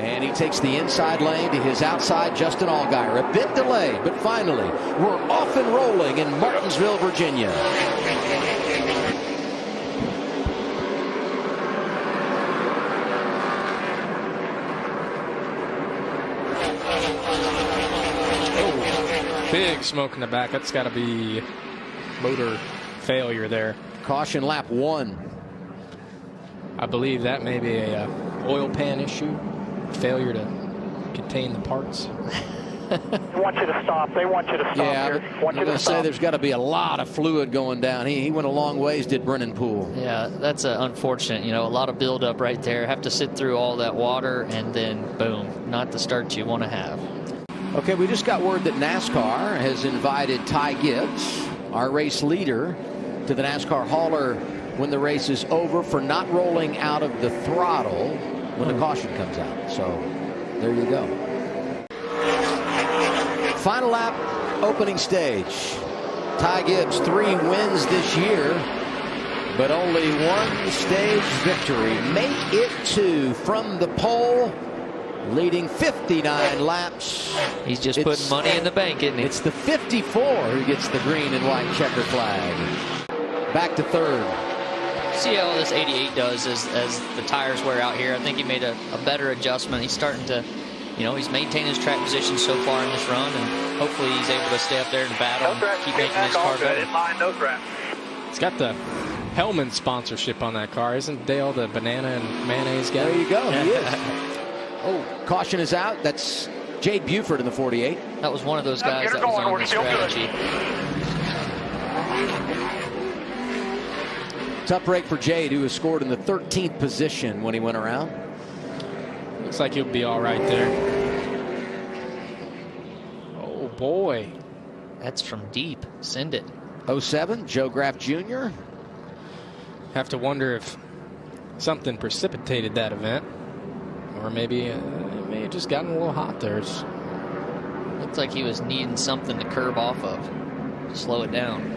And he takes the inside lane to his outside Justin Allgaier. A bit delayed, but finally, we're off and rolling in Martinsville, Virginia. Big smoke in the back. That's got to be motor failure there. Caution lap 1. I believe that may be a oil pan issue. Failure to contain the parts. They want you to stop. They want you to stop. Yeah, here. I'm going to say there's got to be a lot of fluid going down. He went a long ways, did Brennan Poole. Yeah, that's unfortunate. You know, a lot of buildup right there. Have to sit through all that water and then boom, not the start you want to have. Okay, we just got word that NASCAR has invited Ty Gibbs, our race leader, to the NASCAR hauler when the race is over for not rolling out of the throttle when the caution comes out. So there you go. Final lap, opening stage. Ty Gibbs, 3 wins this year, but only 1 stage victory. Make it 2 from the pole, leading 59 laps. He's just putting money in the bank, isn't he? It's the 54 who gets the green and white checker flag. Back to third. See how this 88 does as the tires wear out here. I think he made a better adjustment. He's starting to, you know, he's maintained his track position so far in this run, and hopefully he's able to stay up there in the battle and keep making his car better. It's got the Hellman sponsorship on that car. Isn't Dale the banana and mayonnaise guy? There you go. He is. Oh, caution is out. That's Jade Buford in the 48. That was one of those guys that was on the strategy. Tough break for Jade, who has scored in the 13th position when he went around. Looks like he'll be all right there. Oh, boy. That's from deep. Send it. 07, Joe Graff Jr. Have to wonder if something precipitated that event. Or maybe it may have just gotten a little hot there. Looked like he was needing something to curb off of. Slow it down.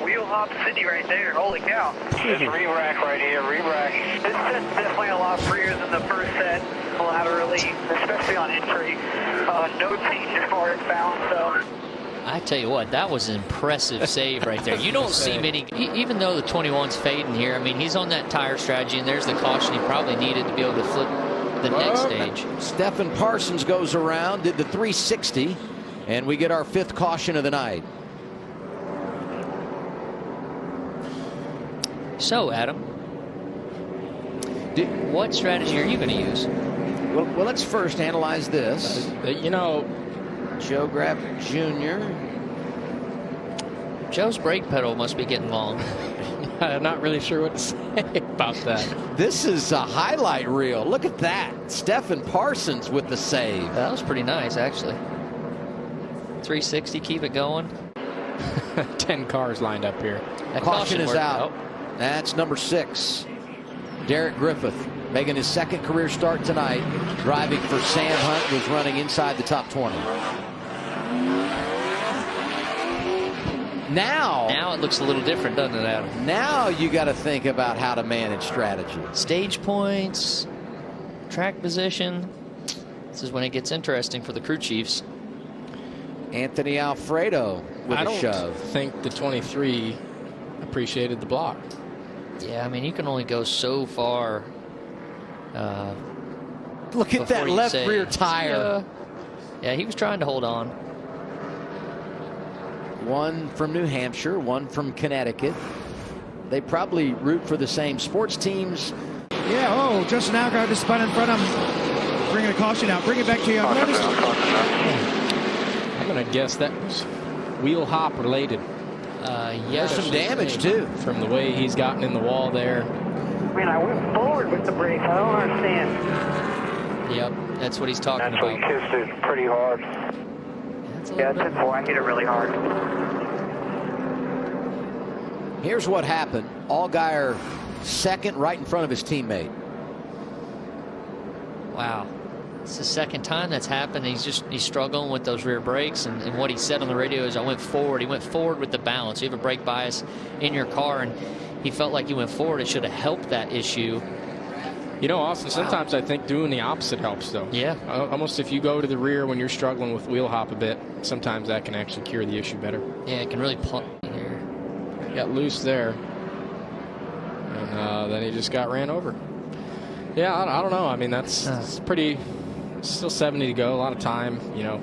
Wheel hop city right there. Holy cow. This re-rack right here. Re-rack. This set's definitely a lot freer than the first set laterally, especially on entry. No change as far as balance, so. I tell you what, that was an impressive save right there. You don't see many, even though the 21's fading here. I mean, he's on that tire strategy, and there's the caution he probably needed to be able to flip the next stage. Stephen Parsons goes around, did the 360, and we get our 5th caution of the night. So, Adam, what strategy are you going to use? Well, let's first analyze this. You know, Joe Graff Jr. Joe's brake pedal must be getting long. I'm not really sure what to say about that. This is a highlight reel. Look at that. Stephen Parsons with the save. That was pretty nice, actually. 360, keep it going. 10 cars lined up here. That Caution is out. Oh. That's number 6. Derek Griffith making his 2nd career start tonight. Driving for Sam Hunt, was running inside the top 20. Now it looks a little different, doesn't it, Adam? Now you got to think about how to manage strategy. Stage points, track position. This is when it gets interesting for the crew chiefs. Anthony Alfredo with a shove. I don't think the 23 appreciated the block. Yeah, I mean, you can only go so far. Look at that left rear tire. Yeah, he was trying to hold on. One from New Hampshire, one from Connecticut. They probably root for the same sports teams. Yeah, oh, Justin Allgaier just spun in front of him. Bringing a caution out. Bring it back to you. I'm going to guess that was wheel hop related. Yeah, there's some damage too from the way he's gotten in the wall there. I mean, I went forward with the brakes. I don't understand. Yep, that's what he's talking about. That's what he kissed it pretty hard. Yeah, 10-4. I hit it really hard. Here's what happened. Allgaier 2nd right in front of his teammate. Wow. It's the 2nd time that's happened. He's struggling with those rear brakes, and what he said on the radio is, I went forward. He went forward with the balance. You have a brake bias in your car, and he felt like he went forward. It should have helped that issue. You know, Austin, sometimes I think doing the opposite helps, though. Yeah. Almost if you go to the rear when you're struggling with wheel hop a bit, sometimes that can actually cure the issue better. Yeah, it can really plump here. Got loose there. And then he just got ran over. Yeah, I don't know. I mean, that's pretty... Still 70 to go. A lot of time, you know.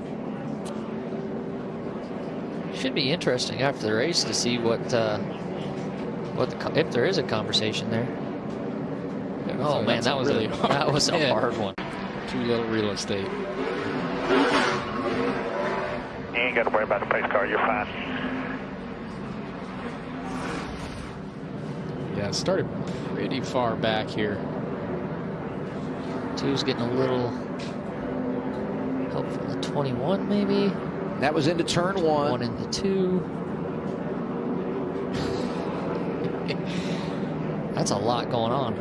Should be interesting after the race to see if there is a conversation there. Oh man, that was a hard one. Too little real estate. You ain't got to worry about the pace car. You're fine. Yeah, it started pretty far back here. Two's getting a little help from the 21, maybe. That was into turn 1. 1 into 2. That's a lot going on.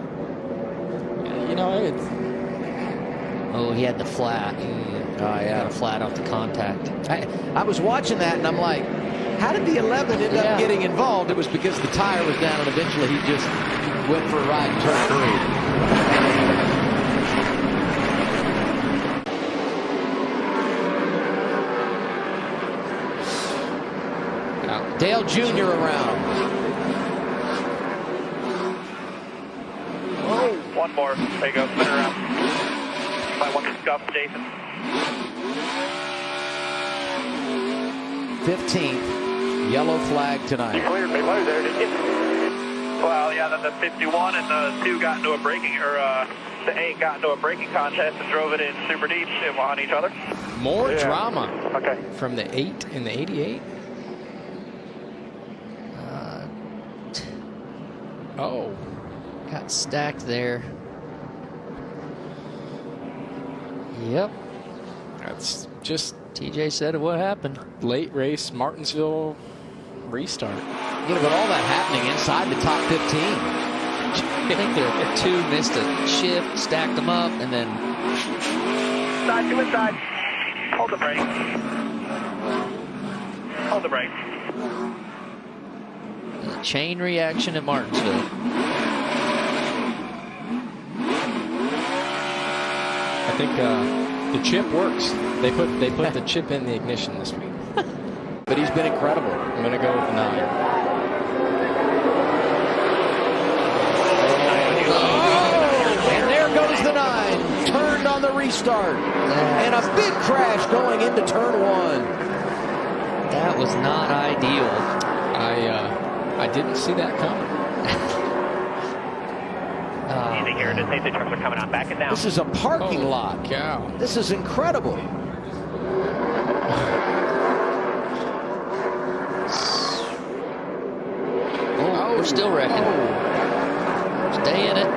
You know, oh, he had the flat. Oh, yeah. Got a flat off the contact. I was watching that, and I'm like, how did the 11 end up getting involved? It was because the tire was down, and eventually he just went for a ride in turn 3. Dale Jr. around. Oh, one more. There you go. Spin around. Might want to scuff Jason. 15th. Yellow flag tonight. You cleared me low there, didn't you? Well, yeah, then the 51 and the 2 got into a braking, the 8 got into a braking contest and drove it in super deep on each other. More drama. Okay. From the 8 and the 88. Oh. Got stacked there. Yep. That's just TJ said what happened. late race Martinsville restart. You know, but all that happening inside the top 15. I think the 2 missed a shift, stacked them up, and then... Side to inside. Hold the brake. Hold the brake. A chain reaction at Martinsville. I think the chip works. They put the chip in the ignition this week. But he's been incredible. I'm going to go with the 9. And there goes the 9. Turned on the restart. And a big crash going into turn 1. That was not ideal. I didn't see that coming. Easy here. The safety trucks are coming out. Back it down. This is a parking lot. Cow. This is incredible. We're still wrecking. Stay in it.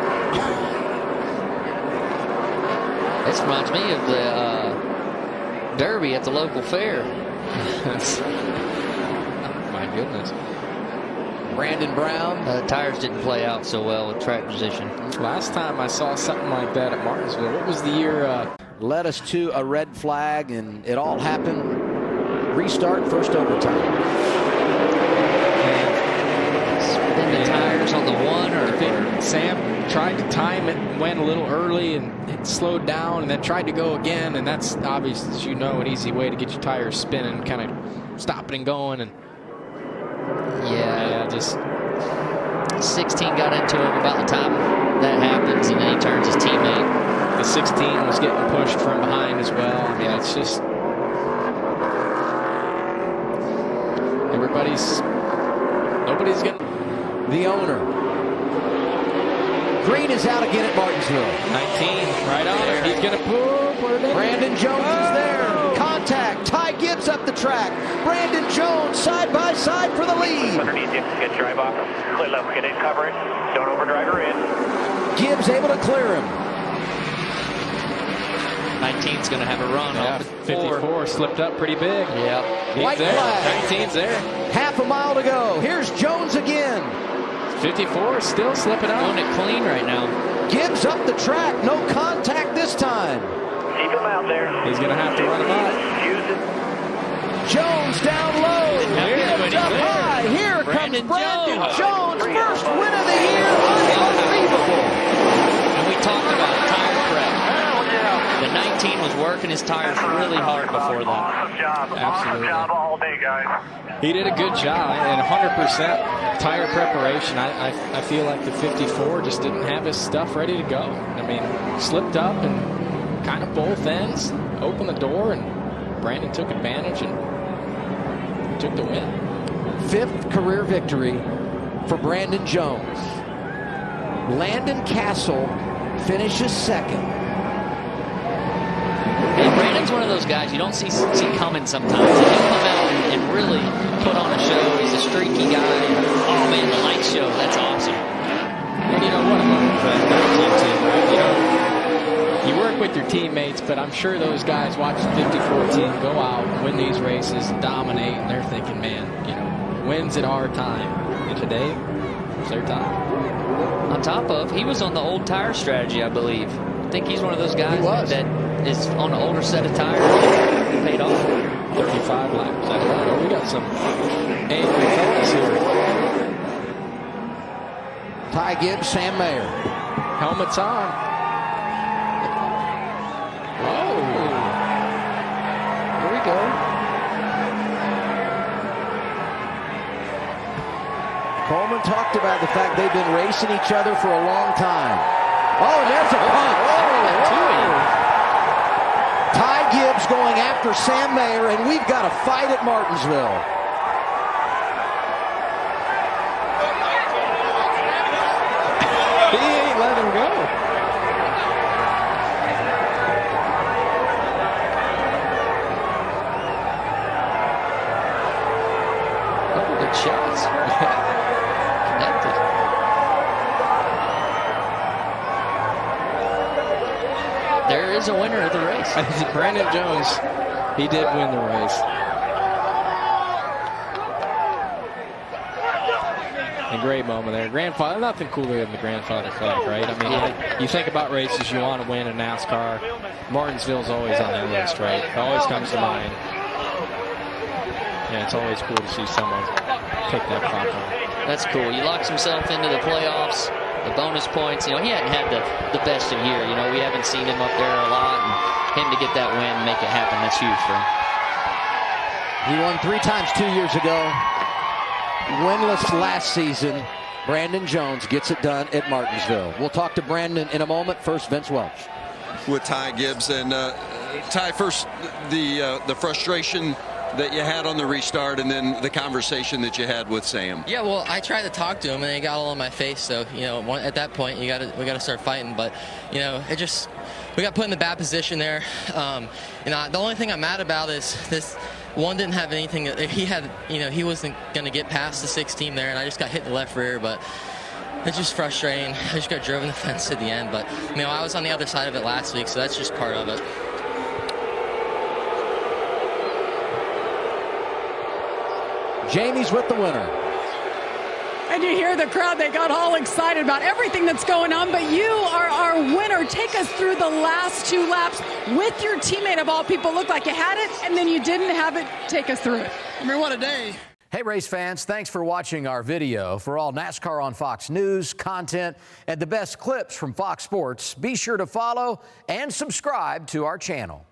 This reminds me of the Derby at the local fair. My goodness. Brandon Brown. Tires didn't play out so well with track position. Last time I saw something like that at Martinsville, what was the year? Led us to a red flag, and it all happened. Restart, first overtime. Spin the tires on the 1, or I think Sam tried to time it, went a little early, and it slowed down, and then tried to go again. And that's obvious, as you know, an easy way to get your tires spinning, kind of stopping and going. And yeah, just 16 got into him about the time that happens, and then he turns his teammate. the 16 was getting pushed from behind as well. I mean, it's just nobody's getting. The owner. Green is out again at Martinsville. 19, right on there. He's going to pull. Brandon Jones is there. Contact. Ty Gibbs up the track. Brandon Jones side by side for the lead. Underneath you. Get drive off. Clear level. Get in, cover it. Don't overdrive her in. Gibbs able to clear him. 19's going to have a run. Yeah, 54 slipped up pretty big. Yeah. White there. flag. 19's there. Half a mile to go. Here's Jones again. 54 is still slipping up. Doing it clean right now. Gibbs up the track. No contact this time. Keep him out there. He's going to have to run him out. Use it. Jones down low. Gibbs up there. high. Here Brandon comes Brandon Jones. Jones. First win of the year. Unbelievable. And we talked The 19 was working his tires really hard before that. Awesome job. Absolutely. Awesome job all day, guys. He did a good job, and 100% tire preparation. I feel like the 54 just didn't have his stuff ready to go. I mean, slipped up and kind of both ends, opened the door, and Brandon took advantage and took the win. 5th career victory for Brandon Jones. Landon Castle finishes 2nd. Yeah, Brandon's one of those guys you don't see coming sometimes. He'll come out and really put on a show. He's a streaky guy. Oh, man, the light show. That's awesome. And you know what about that team too, right? You work with your teammates, but I'm sure those guys watch the 54 team go out, win these races, dominate, and they're thinking, man, wins at our time. And today, it's their time. On top of, he was on the old tire strategy, I believe. I think he's one of those guys that is on an older set of tires. It paid off. 35 laps. That's right. We got some angry fellas here. Ty Gibbs, Sam Mayer. Helmets on. Oh. Here we go. Coleman talked about the fact they've been racing each other for a long time. Oh, there's a punt. Ty Gibbs going after Sam Mayer, and we've got a fight at Martinsville. He ain't let him go. Couple good shots. Connected. There is a winner of the race. Brandon Jones, he did win the race. A great moment there. Grandfather, nothing cooler than the grandfather flag, right? I mean, you think about races you want to win in NASCAR. Martinsville's always on that list, right? It always comes to mind. Yeah, it's always cool to see someone pick that clock on. That's cool. He locks himself into the playoffs, the bonus points. He hadn't had the best of year. We haven't seen him up there a lot, and him to get that win, make it happen, that's huge for him. He won 3 times 2 years ago. Winless last season. Brandon Jones gets it done at Martinsville. We'll talk to Brandon in a moment. First, Vince Welch. With Ty Gibbs. And Ty, first, the frustration that you had on the restart, and then the conversation that you had with Sam. Yeah, well, I tried to talk to him, and he got all in my face. So, at that point, we got to start fighting. But, we got put in the bad position there. The only thing I'm mad about is this. One didn't have anything. He had, he wasn't going to get past the 16 there, and I just got hit in the left rear. But it's just frustrating. I just got driven the fence at the end. But, I was on the other side of it last week, so that's just part of it. Jamie's with the winner. And you hear the crowd, they got all excited about everything that's going on, but you are our winner. Take us through the last 2 laps with your teammate of all people. Looked like you had it, and then you didn't have it. Take us through it. I mean, what a day. Hey, race fans, thanks for watching our video. For all NASCAR on Fox News, content, and the best clips from Fox Sports, be sure to follow and subscribe to our channel.